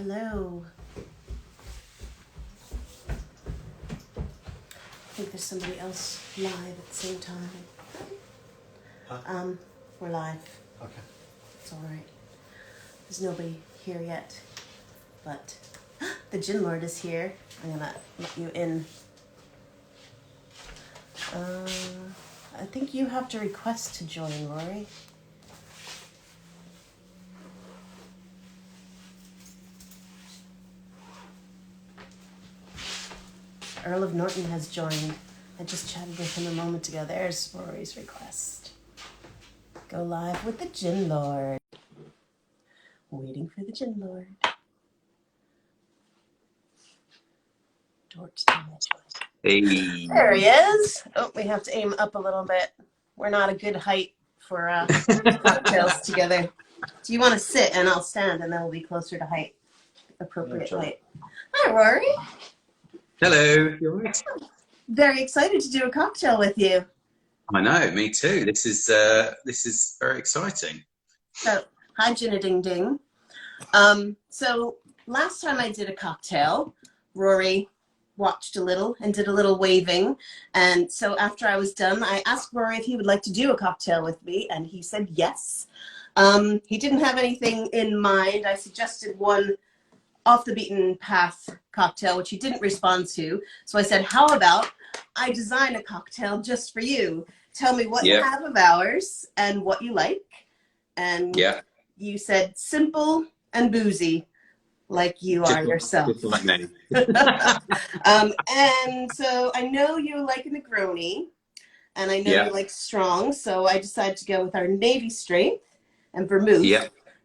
Hello. I think there's somebody else live at the same time. Huh? We're live. Okay. It's all right. There's nobody here yet, but the Gin Lord is here. I'm gonna let you in. I think you have to request to join, Rory. Earl of Norton has joined. I just chatted with him a moment ago. There's Rory's request. Go live with the Gin Lord. Waiting for the Gin Lord. Dork's Hey. There he is. Oh, we have to aim up a little bit. We're not a good height for cocktails together. Do you want to sit and I'll stand and then we'll be closer to height, appropriate height. Hi, Rory. Hello. You all right? Very excited to do a cocktail with you. I know, me too. This is very exciting. So, hi, Gina Ding Ding. So last time I did a cocktail, Rory watched a little and did a little waving. And so after I was done, I asked Rory if he would like to do a cocktail with me, and he said yes. He didn't have anything in mind. I suggested one off the beaten path cocktail, which he didn't respond to. So I said, how about I design a cocktail just for you? Tell me what you have of ours and what you like. And you said simple and boozy, like you are yourself. Just like me. And so I know you like a Negroni, and I know you like strong, so I decided to go with our Navy Strength and Vermouth.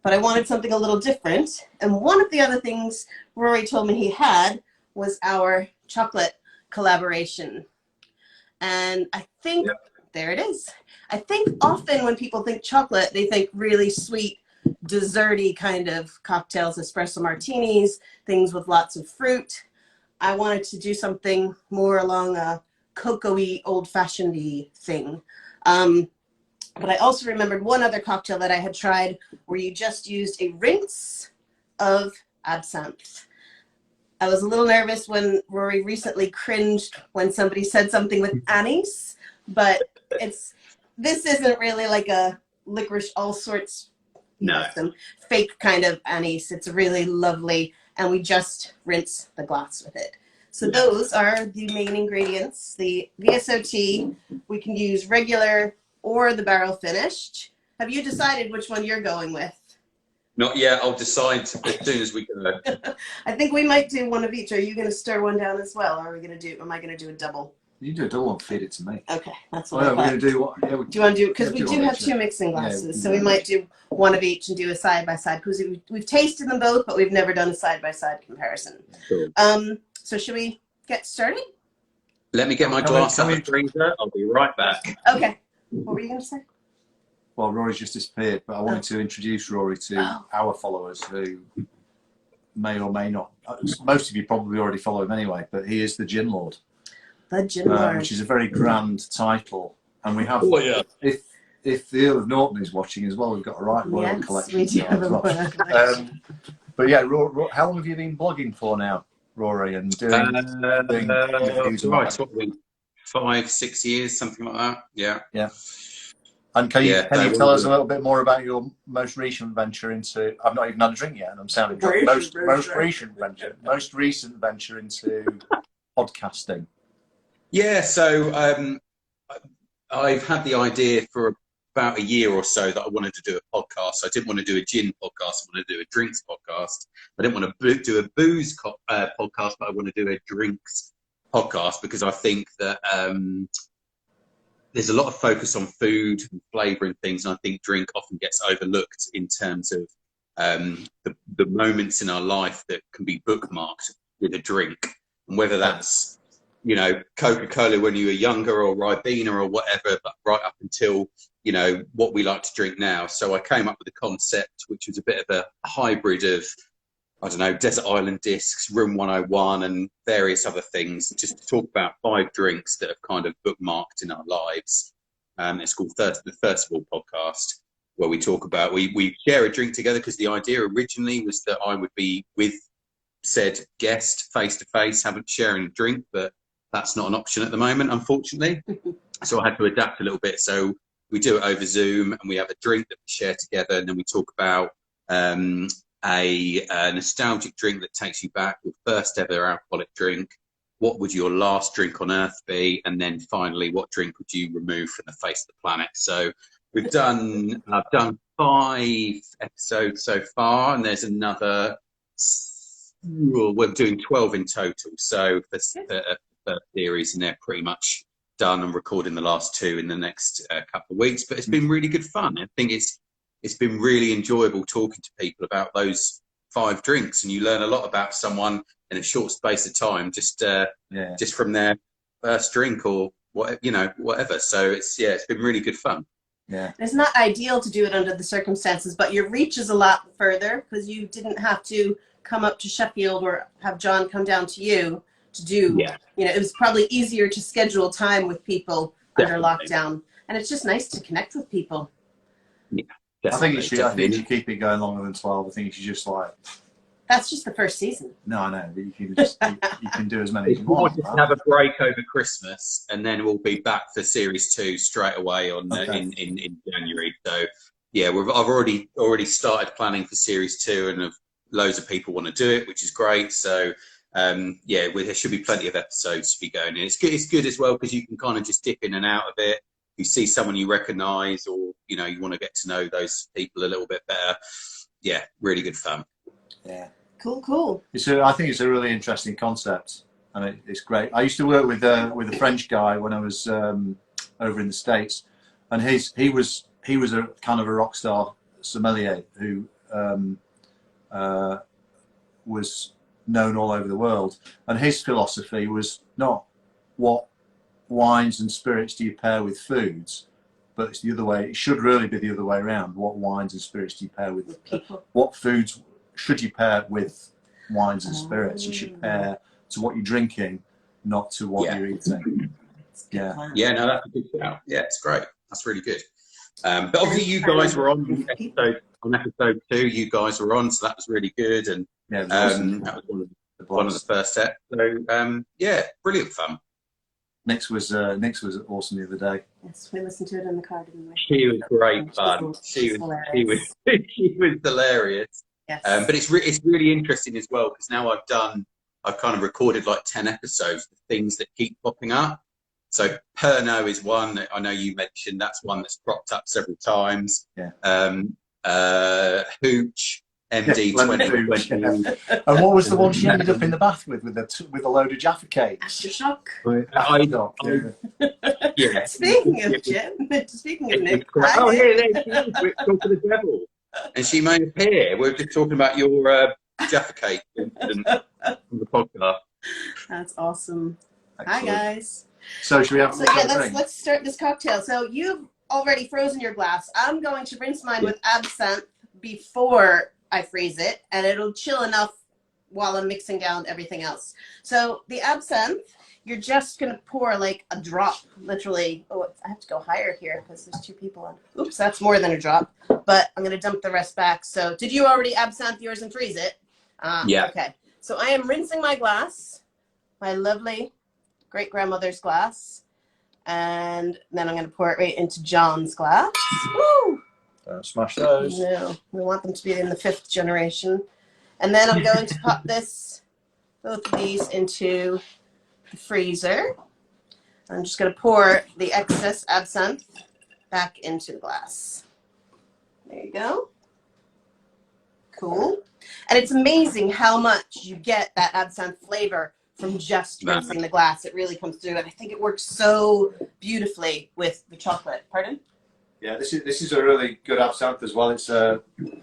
But I wanted something a little different. And one of the other things Rory told me he had was our chocolate collaboration. And I think, there it is. I think often when people think chocolate, they think really sweet, desserty kind of cocktails, espresso martinis, things with lots of fruit. I wanted to do something more along a cocoa-y, old-fashioned-y thing. But I also remembered one other cocktail that I had tried where you just used a rinse of absinthe. I was a little nervous when Rory recently cringed when somebody said something with anise, but this isn't really like a licorice all sorts, some fake kind of anise. It's really lovely, and we just rinse the glass with it. So those are the main ingredients. The VSOT, we can use regular or the barrel finished. Have you decided which one you're going with? Not yet. I'll decide as soon as we go. I think we might do one of each. Are you going to stir one down as well? Or are we going to do? Am I going to do a double? You do a double and feed it to me. Okay, that's what I thought. We're going to do what? Yeah, do you want to do? Because we do have two mixing glasses, so we might do one of each and do a side by side. Because we've tasted them both, but we've never done a side by side comparison. Sure. So should we get started? Let me get my glass out of the freezer. I'll be right back. Okay. What were you going to say? Well, Rory's just disappeared, but I wanted to introduce Rory to our followers who may or may not. Most of you probably already follow him anyway, but he is the Gin Lord. The Gin Lord. Which is a very grand title. And we have, if the Earl of Norton is watching as well, we've got a royal collection. We do have a royal collection. But yeah, how long have you been blogging for now, Rory? And doing reviews and 5-6 years, something like that. Yeah. And can you tell us a little bit more about your most recent venture into? I've not even had a drink yet, and I'm sounding drunk. Most recent venture into podcasting. Yeah, so I've had the idea for about a year or so that I wanted to do a podcast. I didn't want to do a gin podcast. I wanted to do a drinks podcast. I didn't want to do a booze podcast, but I want to do a drinks podcast because I think that there's a lot of focus on food and flavour and things, and I think drink often gets overlooked in terms of the moments in our life that can be bookmarked with a drink, and whether that's Coca-Cola when you were younger or Ribena or whatever, but right up until what we like to drink now. So I came up with a concept which was a bit of a hybrid of Desert Island Discs, Room 101 and various other things, just to talk about 5 drinks that have kind of bookmarked in our lives. It's called the First of All podcast, where we talk about, we share a drink together, because the idea originally was that I would be with said guest face to face, haven't sharing a drink, but that's not an option at the moment, unfortunately. So I had to adapt a little bit. So we do it over Zoom, and we have a drink that we share together, and then we talk about a nostalgic drink that takes you back, your first ever alcoholic drink. What would your last drink on earth be? And then finally, what drink would you remove from the face of the planet? So I've done 5 episodes so far, and there's another, we're doing 12 in total. So the first series, and they're pretty much done and recording the last 2 in the next couple of weeks. But it's been really good fun. I think it's been really enjoyable talking to people about those 5 drinks, and you learn a lot about someone in a short space of time, just from their first drink or whatever. So it's been really good fun. Yeah, it's not ideal to do it under the circumstances, but your reach is a lot further because you didn't have to come up to Sheffield or have John come down to you to do. Yeah. It was probably easier to schedule time with people under lockdown, and it's just nice to connect with people. Yeah, I think you should keep it going longer than 12. I think you should just That's just the first season. No, I know, but you can just you can do as many as you want. Just have a break over Christmas, and then we'll be back for series 2 straight away in January. So yeah, I've already started planning for series 2, and loads of people want to do it, which is great. So there should be plenty of episodes to be going in. It's good as well because you can kind of just dip in and out of it. You see someone you recognise, or you want to get to know those people a little bit better. Yeah, really good fun. Yeah. Cool. I think it's a really interesting concept, and it's great. I used to work with a French guy when I was over in the States, and he was a kind of a rock star sommelier who was known all over the world, and his philosophy was not what wines and spirits do you pair with foods, but it's the other way. It should really be the other way around. What wines and spirits do you pair with people? What foods should you pair with wines and spirits? You should pair to what you're drinking, not to what you're eating. No, that's a good shout. Yeah, it's great. That's really good. But obviously, you guys were on episode 2. You guys were on, so that was really good, and that was one of the first steps. So brilliant fun. Nix was awesome the other day. Yes, we listened to it in the car, didn't we? She was great fun. She was hilarious. Yes. But it's really interesting as well, because now I've kind of recorded like 10 episodes of things that keep popping up. So Perno is one that I know you mentioned. That's one that's cropped up several times. Yeah. Hooch, MD 2020. And what was the one she ended up in the bath with a load of Jaffa cakes? Aftershock. Yeah. Speaking of Jim, speaking of Nick. We're talking to the devil. And she may appear. We're just talking about your Jaffa cake incident on the podcast. That's awesome. Excellent. Hi guys. So should we have? Let's start this cocktail. So you've already frozen your glass. I'm going to rinse mine with absinthe before I freeze it, and it'll chill enough while I'm mixing down everything else. So the absinthe, you're just going to pour like a drop, literally. Oh, I have to go higher here because there's 2 people on. Oops, that's more than a drop. But I'm going to dump the rest back. So did you already absinthe yours and freeze it? Yeah. Okay. So I am rinsing my glass, my lovely great-grandmother's glass. And then I'm going to pour it right into John's glass. Woo! Don't smash those. No, we want them to be in the 5th generation. And then I'm going to pop both of these into the freezer. I'm just going to pour the excess absinthe back into the glass. There you go. Cool. And it's amazing how much you get that absinthe flavor from just rinsing the glass. It really comes through, and I think it works so beautifully with the chocolate. Pardon? Yeah, this is a really good absinthe as well. It's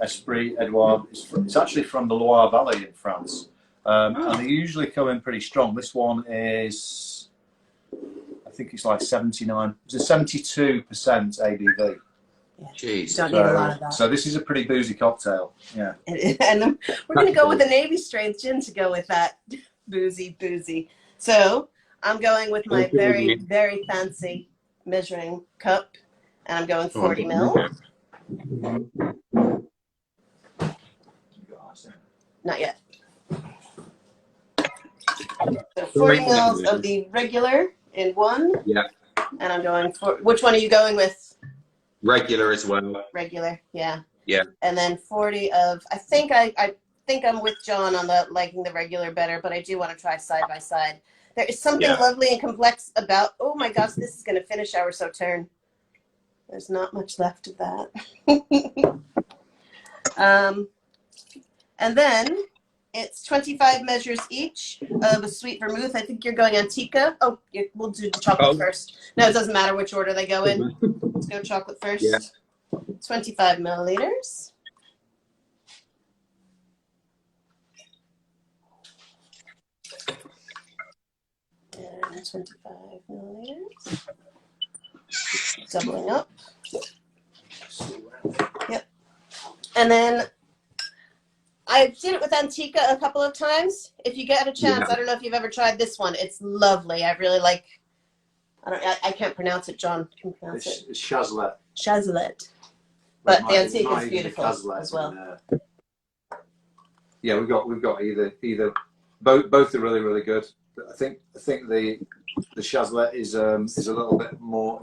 Esprit Edouard. It's actually from the Loire Valley in France, and they usually come in pretty strong. This one is, I think it's like 79. It's a 72% ABV. Yeah. Jeez. Don't need a lot of that. So this is a pretty boozy cocktail. Yeah. And we're going to go with a Navy strength gin to go with that boozy. So I'm going with my very, very fancy measuring cup, and I'm going 40 mil. Not yet. 40 mils of the regular in one. Yeah. And I'm going for, which one are you going with? Regular as well. Regular, yeah. Yeah. And then 40 of, I think I'm with John on the liking the regular better, but I do want to try side by side. There is something lovely and complex about, oh my gosh, this is going to finish our Sauterne. There's not much left of that. And then it's 25 measures each of a sweet vermouth. I think you're going Antica. Oh, we'll do the chocolate first. No, it doesn't matter which order they go in. Let's go chocolate first. Yeah. 25 milliliters. And 25 milliliters. Doubling up. Yep. And then I did it with Antica a couple of times. If you get a chance, I don't know if you've ever tried this one. It's lovely. I really like. I can't pronounce it. John can pronounce it. It's Chazlet. Chazlet. But the Antica is beautiful as well. Yeah, we've got either both are really good. I think the Chazlet is a little bit more.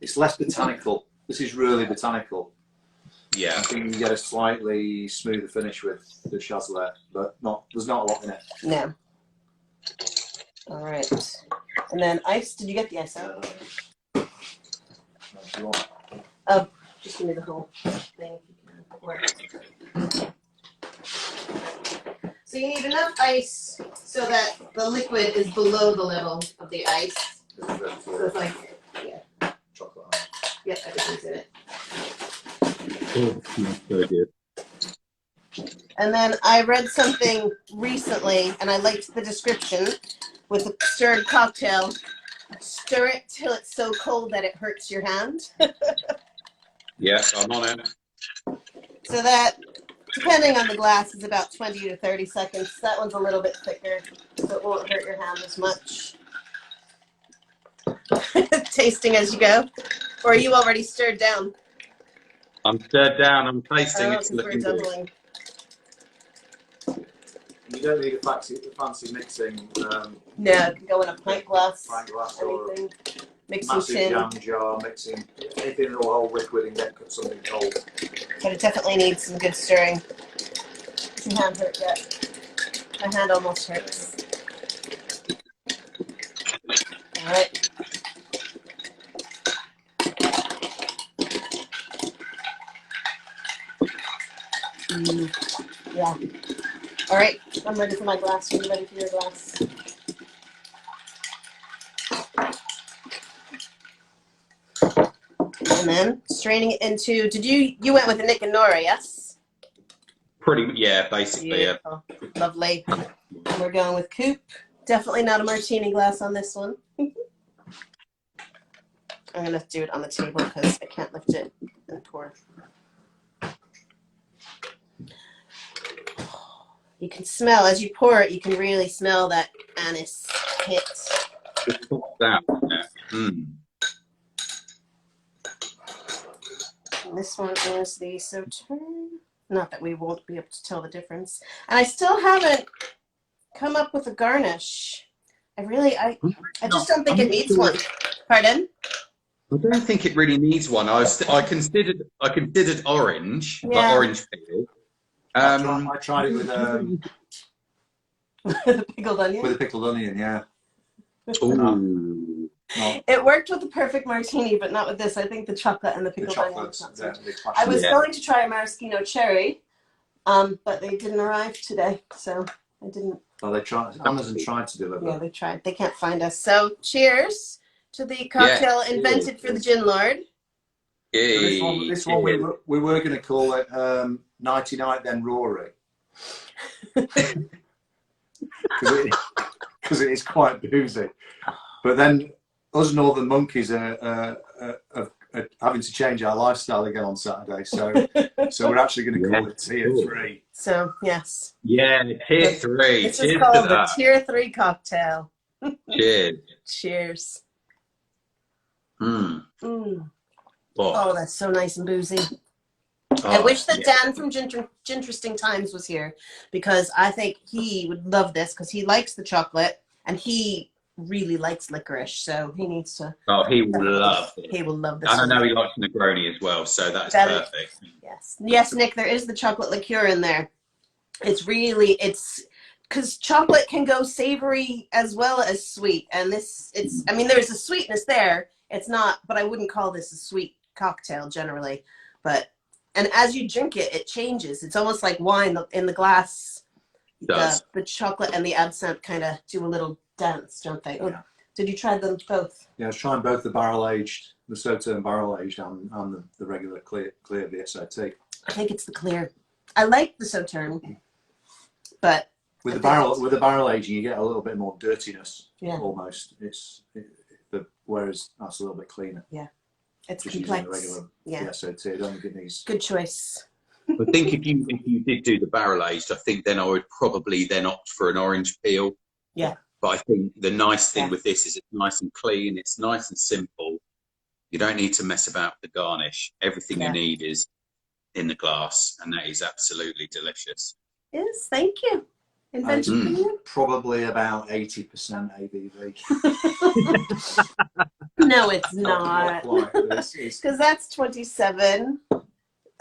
It's less botanical. This is really botanical. Yeah, I think you can get a slightly smoother finish with the Chazlet, but there's not a lot in it. No. All right. And then ice. Did you get the ice out? Oh, just give me the whole thing. So you need enough ice so that the liquid is below the level of the ice. So it's like, yeah. Chocolate ice. Yep, everything's in it. very good. And then I read something recently, and I liked the description with a stirred cocktail. Stir it till it's so cold that it hurts your hand. Yes, I'm on it. So that, depending on the glass, is about 20 to 30 seconds. That one's a little bit thicker, so it won't hurt your hand as much. Tasting as you go. Or are you already stirred down? I'm stirred down. I'm tasting. It's looking good. Doubling. You don't need a fancy mixing. No, it can go in a pint glass. Anything. Mixing Massive tin. jam jar, mixing anything that will hold liquid and get something cold. But it definitely needs some good stirring. Does your hand hurt yet? My hand almost hurts. All right. Yeah. All right. I'm ready for my glass. Are you ready for your glass? And then straining it into. You went with a Nick and Nora, yes? Basically, beautiful. Yeah. Lovely. And we're going with coupe. Definitely not a martini glass on this one. I'm going to do it on the table because I can't lift it and pour. You can smell, as you pour it, you can really smell that anise hit. And this one is the Sauterne. Not that we won't be able to tell the difference. And I still haven't come up with a garnish. I just don't think it needs one. Pardon? I don't think it really needs one. I considered orange, but orange peel. I tried it with the pickled onion. With a pickled onion, yeah. Ooh. No. It worked with the perfect martini, but not with this. I think the chocolate and the pickled onion. I was going to try a maraschino cherry, but they didn't arrive today, so I didn't. Oh, they tried. Amazon tried to deliver. Yeah, they tried. They can't find us. So, cheers to the cocktail invented for the gin lord. Yay. This one we were going to call it Nighty Night Then Rory. Because it is quite boozy. But then us Northern Monkeys are having to change our lifestyle again on Saturday. So we're actually going to call it Tier 3. So, yes. Yeah, Tier 3. This is called the Tier 3 cocktail. Cheers. Cheers. Oh, that's so nice and boozy. I wish that Dan from Ginteresting Times was here, because I think he would love this, because he likes the chocolate and he really likes licorice, so he needs to. Oh, he will love it. He will love this. And I know he likes Negroni as well, so that's perfect. Yes, Nick, there is the chocolate liqueur in there. It's because chocolate can go savory as well as sweet, and I mean, there's a sweetness there. It's not, but I wouldn't call this a sweet cocktail generally. And as you drink it, it changes. It's almost like wine in the glass. The chocolate and the absinthe kind of do a little dance, don't they? Yeah. Did you try them both? Yeah, I was trying both the barrel-aged, the Sauterne barrel-aged, and the regular clear VSOT. I think it's the clear. I like the Sauterne, but with the barrel aging, you get a little bit more dirtiness. Yeah. Almost. Whereas that's a little bit cleaner. Yeah. It's just complex. Regular VSOT. I don't think it needs. Good choice. I think if you did do the barrel aged, I think then I would probably then opt for an orange peel. Yeah. But I think the nice thing with this is it's nice and clean. It's nice and simple. You don't need to mess about with the garnish. Everything you need is in the glass, and that is absolutely delicious. Yes, thank you. Invention for you? Probably about 80% ABV. No, it's not. Because that's 27.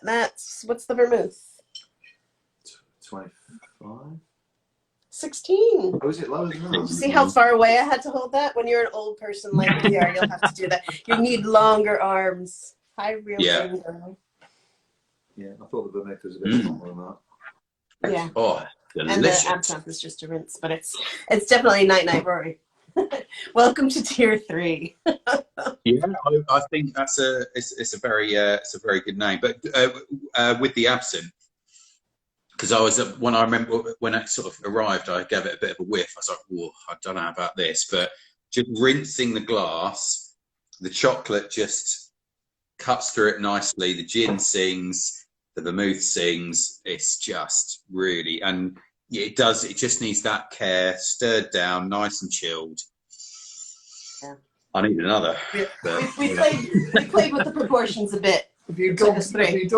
What's the vermouth? 25. 16. Oh, is it lower than that? See how far away I had to hold that? When you're an old person like we are, you'll have to do that. You need longer arms. Hi, real girl. Yeah, I thought the vermouth was a bit smaller than that. Yeah. Oh, delicious. And the absinthe is just a rinse, but it's definitely night-night, Rory. Welcome to Tier 3. Yeah, I think it's a very good name. But with the absinthe, because when it sort of arrived, I gave it a bit of a whiff. I was like, whoa, I don't know about this, but just rinsing the glass, the chocolate just cuts through it nicely. The gin sings, the vermouth sings. It's just really, and it does. It just needs that care, stirred down, nice and chilled. Yeah. I need another. We played with the proportions a bit. Have you done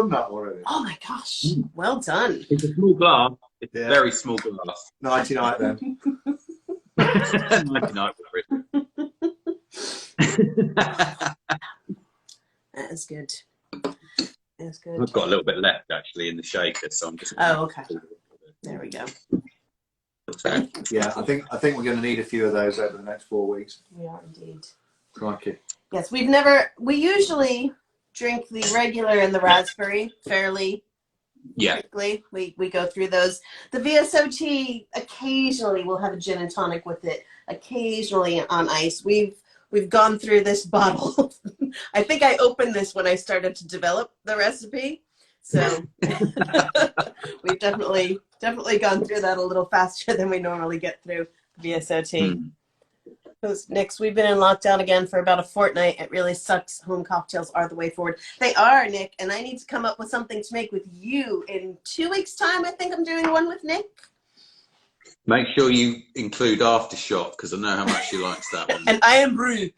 that already? Oh my gosh! Well done. It's a small glass. It's a very small glass. 99 then. 99 That is good. That's good. I've got a little bit left actually in the shaker, so I'm just. Oh, okay. There we go. So, yeah, I think we're going to need a few of those over the next 4 weeks. We are indeed. Crikey. Yes, we usually drink the regular and the raspberry fairly quickly. We go through those. The VSOT occasionally will have a gin and tonic with it. Occasionally on ice. We've gone through this bottle. I think I opened this when I started to develop the recipe. So we've definitely gone through that a little faster than we normally get through VSOT. Because Nick's, we've been in lockdown again for about a fortnight. It really sucks. Home cocktails are the way forward. They are, Nick, and I need to come up with something to make with you in 2 weeks' time. I think I'm doing one with Nick. make sure you include Aftershock because I know how much she likes that one. And I am Brew.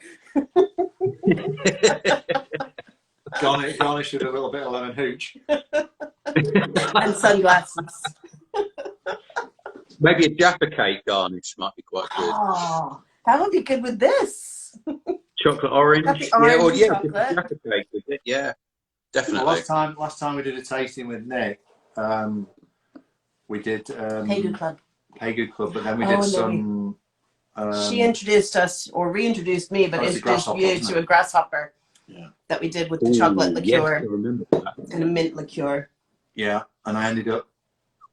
Garnish with a little bit of lemon hooch. And sunglasses. Maybe a Jaffa cake garnish might be quite good. Oh, that would be good with this. Chocolate orange. Orange chocolate. Jaffa cake with it. Yeah, definitely. Well, last time we did a tasting with Nick, we did Pegu Club. Pegu Club, but then we did some. She introduced us, or reintroduced me, but introduced you to a grasshopper. Yeah. That we did with the chocolate liqueur. Yes, I remember that. And a mint liqueur. Yeah, and I ended up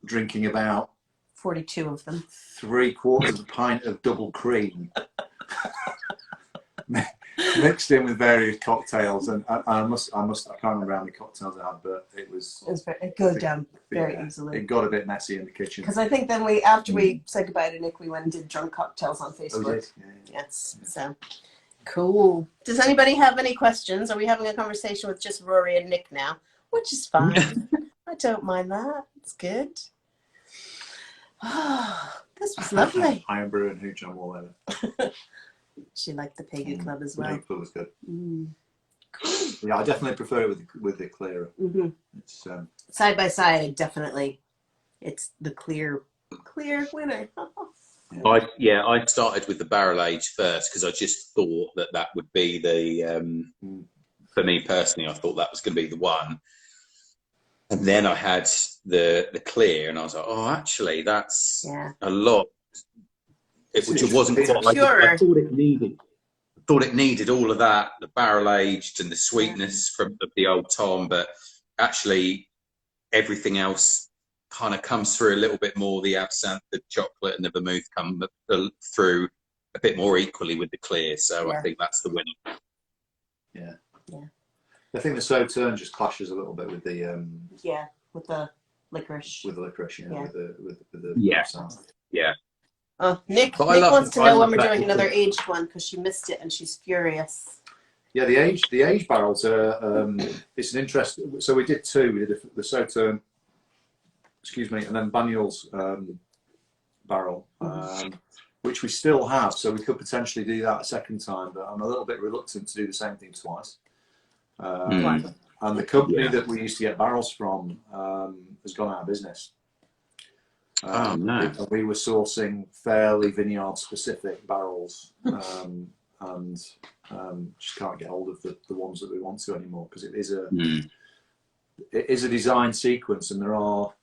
drinking about 42 of them. 3/4 of a pint of double cream. Mixed in with various cocktails, and I can't remember how many cocktails I had, but it was It goes down very easily. It got a bit messy in the kitchen. Because I think then after we said goodbye to Nick, we went and did drunk cocktails on Facebook. Oh, yeah. Yes, so cool. Does anybody have any questions? Are we having a conversation with just Rory and Nick now? Which is fine. I don't mind that. It's good. Oh, this was lovely. I am Brew and Hooch on all over. She liked the Pegu Club as well. The Pegu Club was good. Cool. Yeah, I definitely prefer it with the clearer. Mm-hmm. It's side by side, definitely. It's the clear winner. I started with the barrel age first because I just thought that would be the for me personally. I thought that was going to be the one, and then I had the clear, and I was like, oh, actually, that's a lot. It wasn't quite. I thought it needed all of that, the barrel aged and the sweetness of the old Tom, but actually everything else kind of comes through a little bit more. The absinthe, the chocolate, and the vermouth come through a bit more equally with the clear. So I think that's the winner. Yeah. I think the Sauterne just clashes a little bit with the with the licorice. With the licorice, with the absinthe. Yeah. Oh, Nick wants to know when we're doing another aged one because she missed it and she's furious. Yeah, the aged barrels are. It's an interesting. So we did two. We did the Sauterne, excuse me, and then Banyuls barrel, which we still have. So we could potentially do that a second time, but I'm a little bit reluctant to do the same thing twice. And the company that we used to get barrels from has gone out of business. Oh no! We were sourcing fairly vineyard-specific barrels, and just can't get hold of the ones that we want to anymore because it is a design sequence, and there are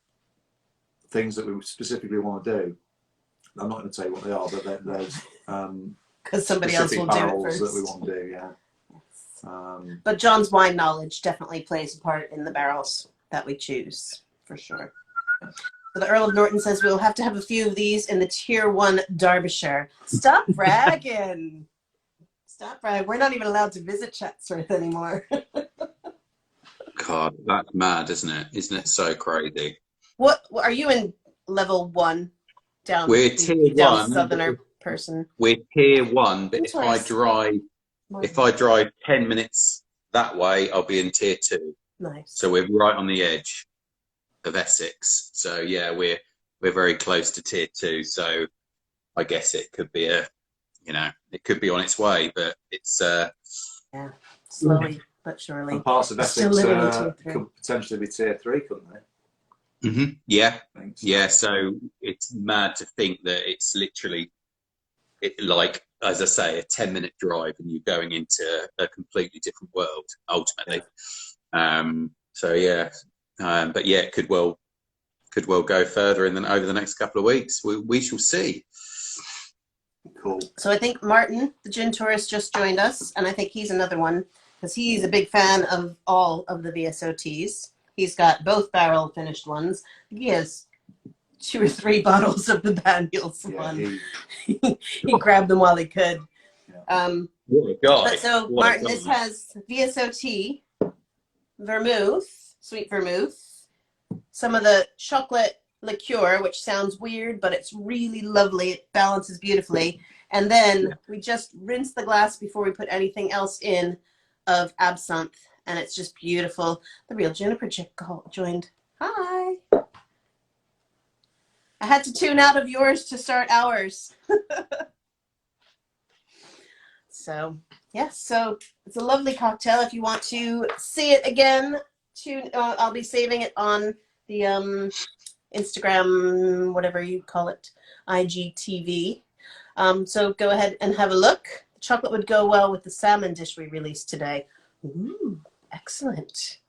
things that we specifically want to do. I'm not going to tell you what they are, but there's because somebody else will do it first. That we want to do, yeah. But John's wine knowledge definitely plays a part in the barrels that we choose, for sure. So the Earl of Norton says we'll have to have a few of these in the Tier 1 Derbyshire. Stop bragging. Stop bragging. We're not even allowed to visit Chatsworth anymore. God, that's mad, isn't it? Isn't it so crazy? What are you in level 1? We're Tier 1. Southerner person. We're Tier 1, but if I drive 10 minutes that way, I'll be in Tier 2. Nice. So we're right on the edge of Essex. So yeah, we're very close to Tier 2. So I guess it could be it could be on its way, but it's slowly but surely. And parts of Essex could potentially be Tier 3, couldn't they? Mm-hmm. Yeah. Thanks. Yeah. So it's mad to think that it's literally like, as I say, a 10-minute drive, and you're going into a completely different world ultimately. So yeah, but yeah, it could well go further over the next couple of weeks. We shall see. Cool. So I think Martin, the gin tourist, just joined us, and I think he's another one because he's a big fan of all of the VSOTs. He's got both barrel finished ones. He has 2 or 3 bottles of the Banyuls one. He grabbed them while he could. What a guy. But so Martin, this has VSOT, vermouth, sweet vermouth, some of the chocolate liqueur, which sounds weird, but it's really lovely. It balances beautifully. And then we just rinse the glass before we put anything else in of absinthe, and it's just beautiful. The real Juniper chick joined. Hi. I had to tune out of yours to start ours. So, yes, so it's a lovely cocktail. If you want to see it again, I'll be saving it on the Instagram, whatever you call it, IGTV. So go ahead and have a look. The chocolate would go well with the salmon dish we released today. Ooh, excellent.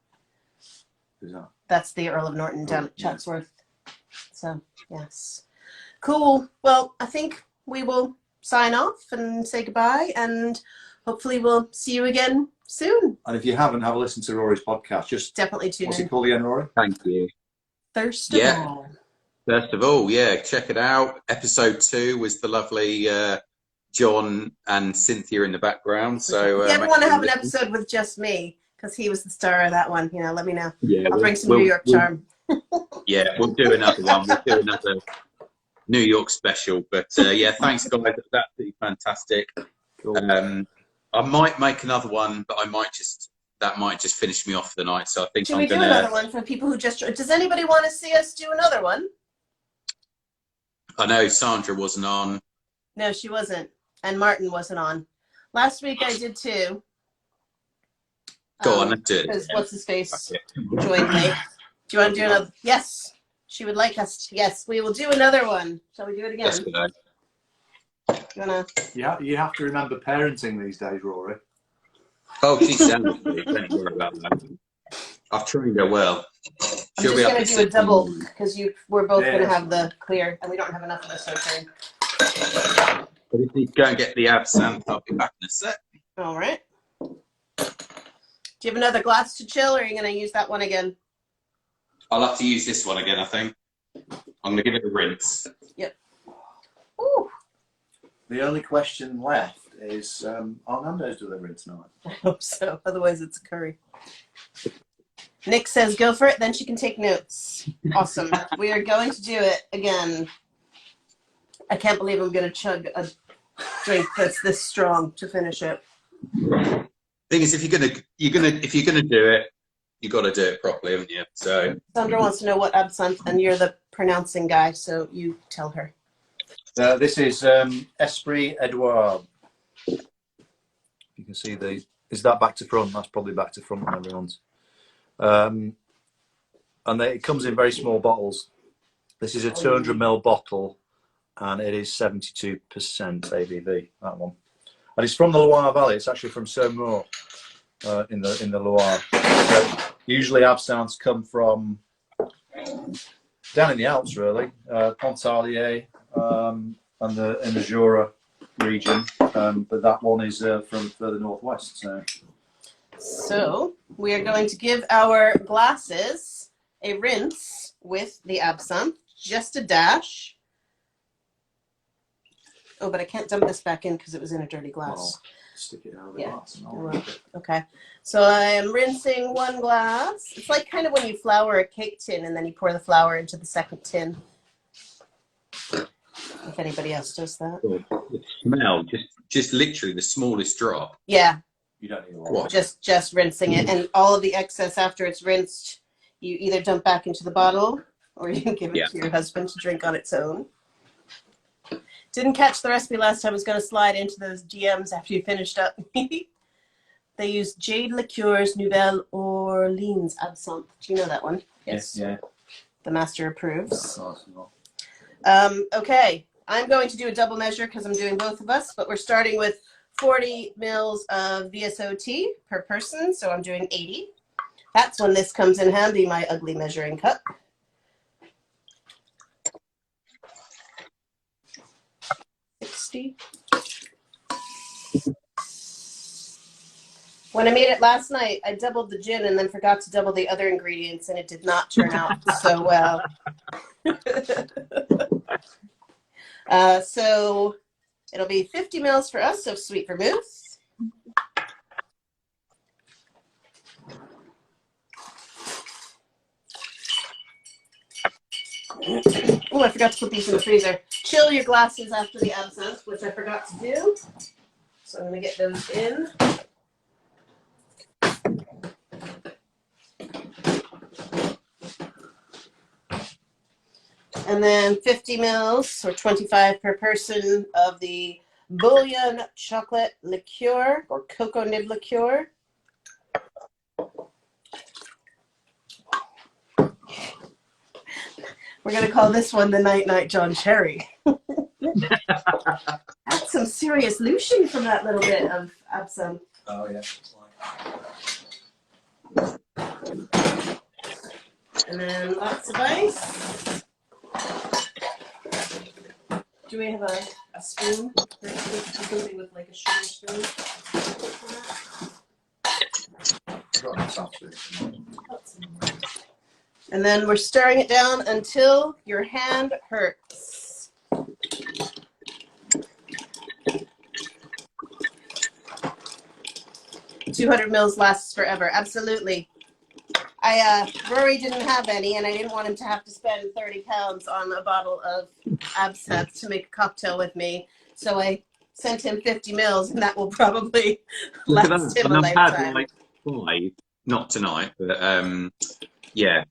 Who's that? That's the Earl of Norton down at Chatsworth. So, yes. Cool. Well, I think we will sign off and say goodbye, and hopefully we'll see you again soon. And if you haven't, have a listen to Rory's podcast. Just definitely tune in. What's it called again, Rory? Thank you. First of all, yeah, check it out. Episode 2 was the lovely John and Cynthia in the background. So if you ever want to have an episode with just me, because he was the star of that one, let me know. Yeah, I'll bring some New York charm. Yeah, we'll do another one. We'll do another New York special. But yeah, thanks guys. That's absolutely fantastic. Cool. I might make another one, but that might just finish me off for the night. So I think Should we do another one for people who just... Does anybody want to see us do another one? I know Sandra wasn't on. No, she wasn't. And Martin wasn't on. Last week I did 2. Go on, let's do it. Because what's his face joined late. Do you want to do another? Yes, she would like us. Yes, we will do another one. Shall we do it again? Let's go. You wanna? Yeah, you have to remember parenting these days, Rory. Oh, she's sound. Don't worry about that. I've trained her well. I'm just going to do a double because we're both going to have the clear, and we don't have enough of this okay. But if you go and get the absinthe, I'll be back in a sec. All right. Do you have another glass to chill, or are you going to use that one again? I'll have to use this one again, I think. I'm going to give it a rinse. Yep. Ooh. The only question left is, are Nando's delivering tonight? I hope so. Otherwise, it's a curry. Nick says go for it, then she can take notes. Awesome. We are going to do it again. I can't believe I'm going to chug a drink that's this strong to finish it. Thing is, if you're gonna do it, you got to do it properly, haven't you? So Sandra wants to know what absinthe, and you're the pronouncing guy, so you tell her. This is Esprit Edouard. You can see is that back to front? That's probably back to front on everyone's. And it comes in very small bottles. This is a 200ml bottle, and it is 72% ABV. That one, and it's from the Loire Valley. It's actually from Saumur in the Loire. So usually absinthes come from down in the Alps, really, Pontarlier and in the Jura region. But that one is from further northwest. So we are going to give our glasses a rinse with the absinthe, just a dash. Oh, but I can't dump this back in because it was in a dirty glass. Well, stick it out of the glass. And it. Okay. So I am rinsing one glass. It's like kind of when you flour a cake tin and then you pour the flour into the second tin. If anybody else does that. The smell, just literally the smallest drop. Yeah. You don't need a lot. Just rinsing it, and all of the excess after it's rinsed, you either dump back into the bottle or you can give it to your husband to drink on its own. Didn't catch the recipe last time. I was going to slide into those DMs after you finished up. They use Jade Liqueurs Nouvelle Orleans Absinthe. Do you know that one? Yes. Yeah. The master approves. Okay, I'm going to do a double measure because I'm doing both of us, but we're starting with 40 mils of VSOT per person, so I'm doing 80. That's when this comes in handy, my ugly measuring cup. When I made it last night, I doubled the gin and then forgot to double the other ingredients, and it did not turn out so well. So it'll be 50 mils for us of sweet vermouth. Oh, I forgot to put these in the freezer. Chill your glasses after the absinthe, which I forgot to do. So I'm going to get those in. And then 50 mils, or 25 per person, of the bouillon chocolate liqueur, or cocoa nib liqueur. We're going to call this one the Night Night John Cherry. That's some serious lution from that little bit of absinthe. Oh, yeah. And then lots of ice. Do we have a spoon? Something with like a sugar spoon? And then we're stirring it down until your hand hurts. $200 mils lasts forever. Absolutely. Rory didn't have any, and I didn't want him to have to spend 30 pounds on a bottle of absinthe to make a cocktail with me. So I sent him 50 mils, and that will probably last him a lifetime. I've had like 5, not tonight, but yeah.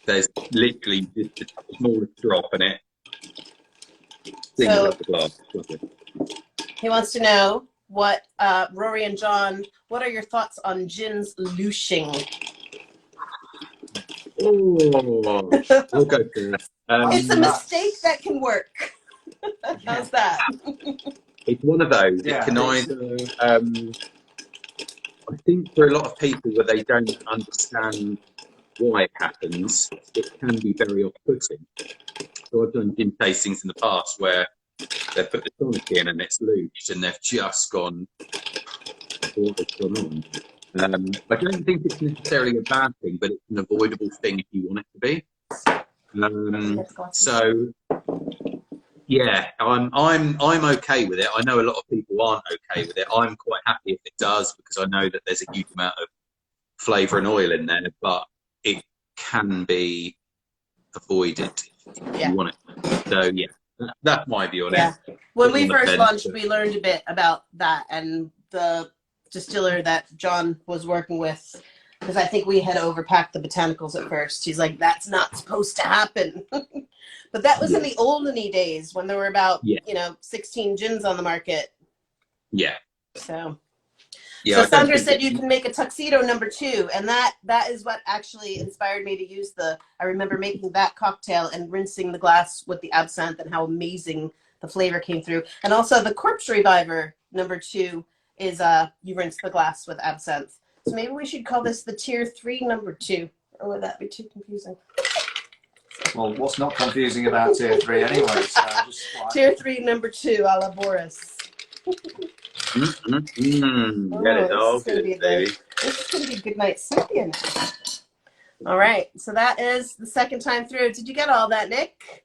There's literally just the smallest drop in it. So he wants to know, what Rory and John, what are your thoughts on gins looshing? Oh, I'll go first. It's a mistake that can work. How's that? It's one of those. Yeah, it can either. I think for a lot of people where they don't understand why it happens, it can be very off-putting. So I've done gin tastings in the past where they've put the tonic in and it's loose, and they've just gone, what has gone on? I don't think it's necessarily a bad thing, but it's an avoidable thing if you want it to be. So yeah, I'm okay with it. I know a lot of people aren't okay with it. I'm quite happy if it does, because I know that there's a huge amount of flavour and oil in there, but it can be avoided if you want it. So yeah, that's my view on it. When we first launched, we learned a bit about that, and the distiller that John was working with, because I think we had overpacked the botanicals at first. He's like, that's not supposed to happen. But that was in the olden days when there were about 16 gins on the market. Yeah. So Sandra said you can make a tuxedo #2, and that is what actually inspired me to use I remember making that cocktail and rinsing the glass with the absinthe, and how amazing the flavor came through. And also the Corpse Reviver #2 is you rinse the glass with absinthe. So maybe we should call this the Tier 3 #2, or would that be too confusing? Well, what's not confusing about Tier 3 anyway? So Tier 3 #2 a la Boris. Get it, dog. This is going to be a good night's sleeping. All right, so that is the second time through. Did you get all that, Nick?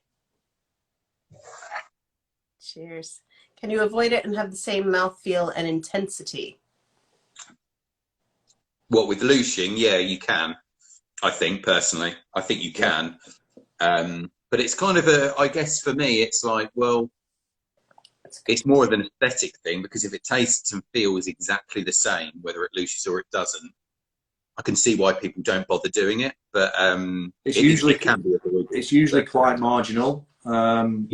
Cheers. Can you avoid it and have the same mouthfeel and intensity? What, with looshing? Yeah, you can. I think, personally. I think you can. But it's kind of I guess for me, it's like, well, it's more of an aesthetic thing, because if it tastes and feels exactly the same, whether it looshes or it doesn't, I can see why people don't bother doing it. But it can be avoided. It's usually quite marginal. And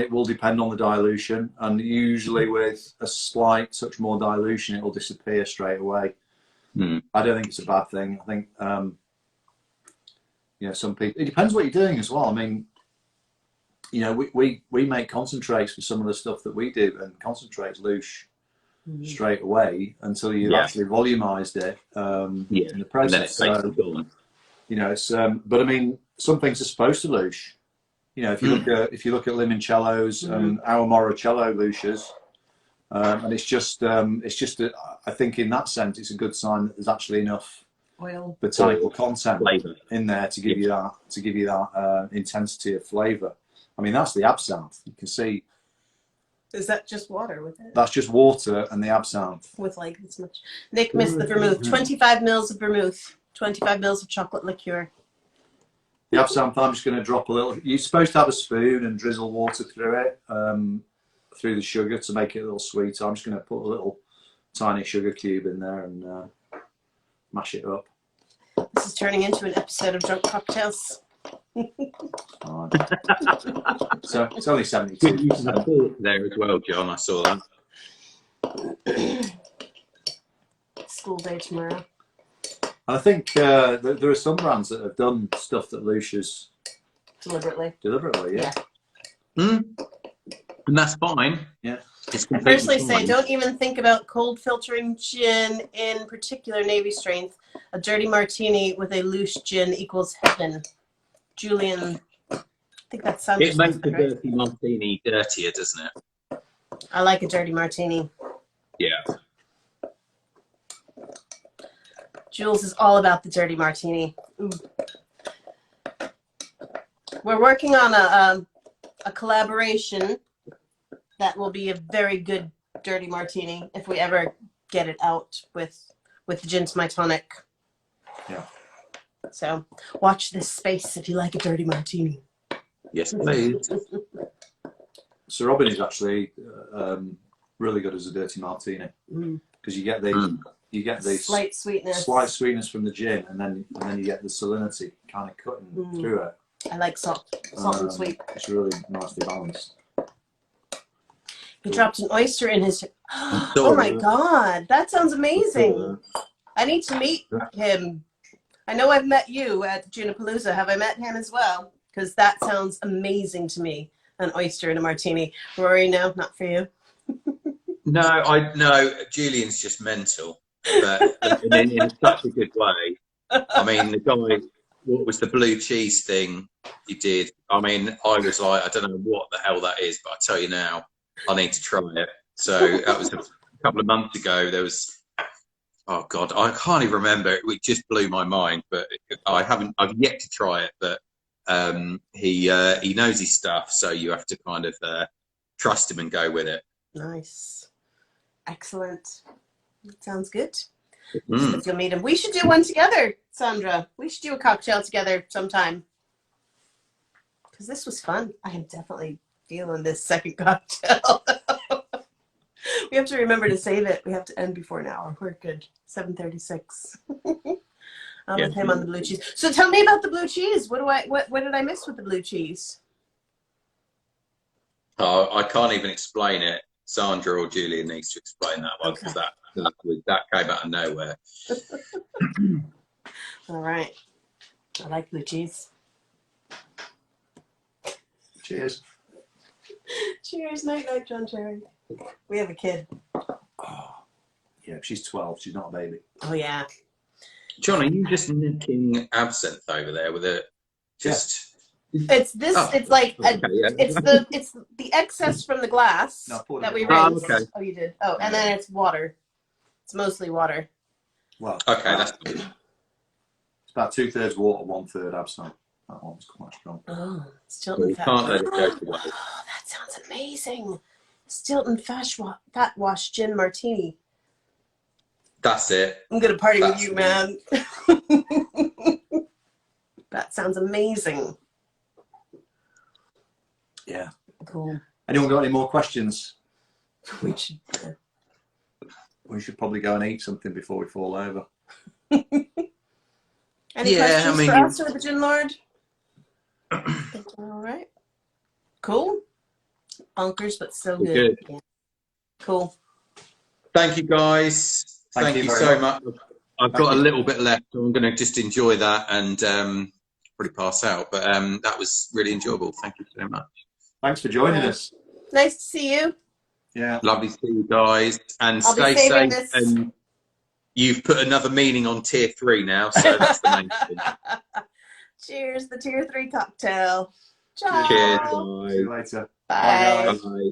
it will depend on the dilution, and usually with a slight touch more dilution, it will disappear straight away. I don't think it's a bad thing. I think some people, it depends what you're doing as well. I mean, we make concentrates for some of the stuff that we do, and concentrates loosh straight away until you've actually volumized it in the process. So, it's but I mean, some things are supposed to loosh. If you look at limoncellos and our Morocello looshes, and it's just I think in that sense it's a good sign that there's actually enough botanical content in there to give you that intensity of flavor. I mean, that's the absinthe. You can see. Is that just water with it? That's just water and the absinthe. With like this much. Nick missed the vermouth. 25 mils of vermouth. 25 mils of chocolate liqueur. The absinthe, I'm just going to drop a little. You're supposed to have a spoon and drizzle water through it, through the sugar to make it a little sweeter. I'm just going to put a little tiny sugar cube in there and mash it up. This is turning into an episode of Drunk Cocktails. So it's only 72% there as well, John. I saw that. School day tomorrow. I think there are some brands that have done stuff that looshes deliberately. Yeah. And that's fine. Yeah. I personally say don't even think about cold filtering gin, in particular Navy strength. A dirty martini with a loose gin equals heaven. Julian, I think that sounds. It makes the dirty martini dirtier, doesn't it? I like a dirty martini. Yeah. Jules is all about the dirty martini. Ooh. We're working on a collaboration that will be a very good dirty martini if we ever get it out with Gin's My Tonic. Yeah. So watch this space if you like a dirty martini. Yes, please. Sir Robin is actually really good as a dirty martini because you get the slight sweetness from the gin, and then you get the salinity kind of cutting through it. I like salt and sweet. It's really nicely balanced. He dropped an oyster in his... Oh my God, that sounds amazing. I need to meet him. I know I've met you at Junipalooza. Have I met him as well? Because that sounds amazing to me. An oyster and a martini. Rory, no, not for you. No, Julian's just mental, but in such a good way. I mean, the guy, what was the blue cheese thing he did? I mean, I was like, I don't know what the hell that is, but I tell you now, I need to try it. So that was a couple of months ago. There was, oh God, I can't even remember. It just blew my mind, but I've yet to try it, but he knows his stuff, so you have to kind of trust him and go with it. Nice. Excellent. That sounds good. If you'll meet him. We should do one together, Sandra. We should do a cocktail together sometime. Because this was fun. I am definitely feeling this second cocktail. We have to remember to save it. We have to end before an hour. We're good. 7:36. I'm with him on the blue cheese. So tell me about the blue cheese. What did I miss with the blue cheese? Oh, I can't even explain it. Sandra or Julia needs to explain that one, because that came out of nowhere. All right. I like blue cheese. Cheers. Cheers. Night, night, John Cherry. We have a kid. Oh, yeah, she's 12. She's not a baby. Oh, yeah. John, are you just nicking absinthe over there with it? Just... It's this. Oh, it's like it's the excess from the glass that we rinsed. Oh, okay. Oh, you did. Oh, and then it's water. It's mostly water. Well, okay, that's good. It's about 2/3 water, 1/3 absinthe. That one's quite strong. Oh, Stilton fat. Can't let it go to waste. Oh, that sounds amazing. Stilton fat wash gin martini. That's it. I'm gonna party with you, man. That sounds amazing. Yeah. Cool. Anyone got any more questions? We should. We should probably go and eat something before we fall over. Any questions for us or the Gin Lord? All right. Cool. Bonkers, but still good. Yeah. Cool. Thank you, guys. Thank you so much. I've got a little bit left, so I'm going to just enjoy that and probably pass out. But that was really enjoyable. Thank you so much. Thanks for joining us. Nice to see you. Yeah. Lovely to see you guys. And stay safe. And you've put another meaning on tier 3 now, so that's the main thing. Cheers, the tier 3 cocktail. Ciao. Cheers. Bye. See you later. Bye. Bye.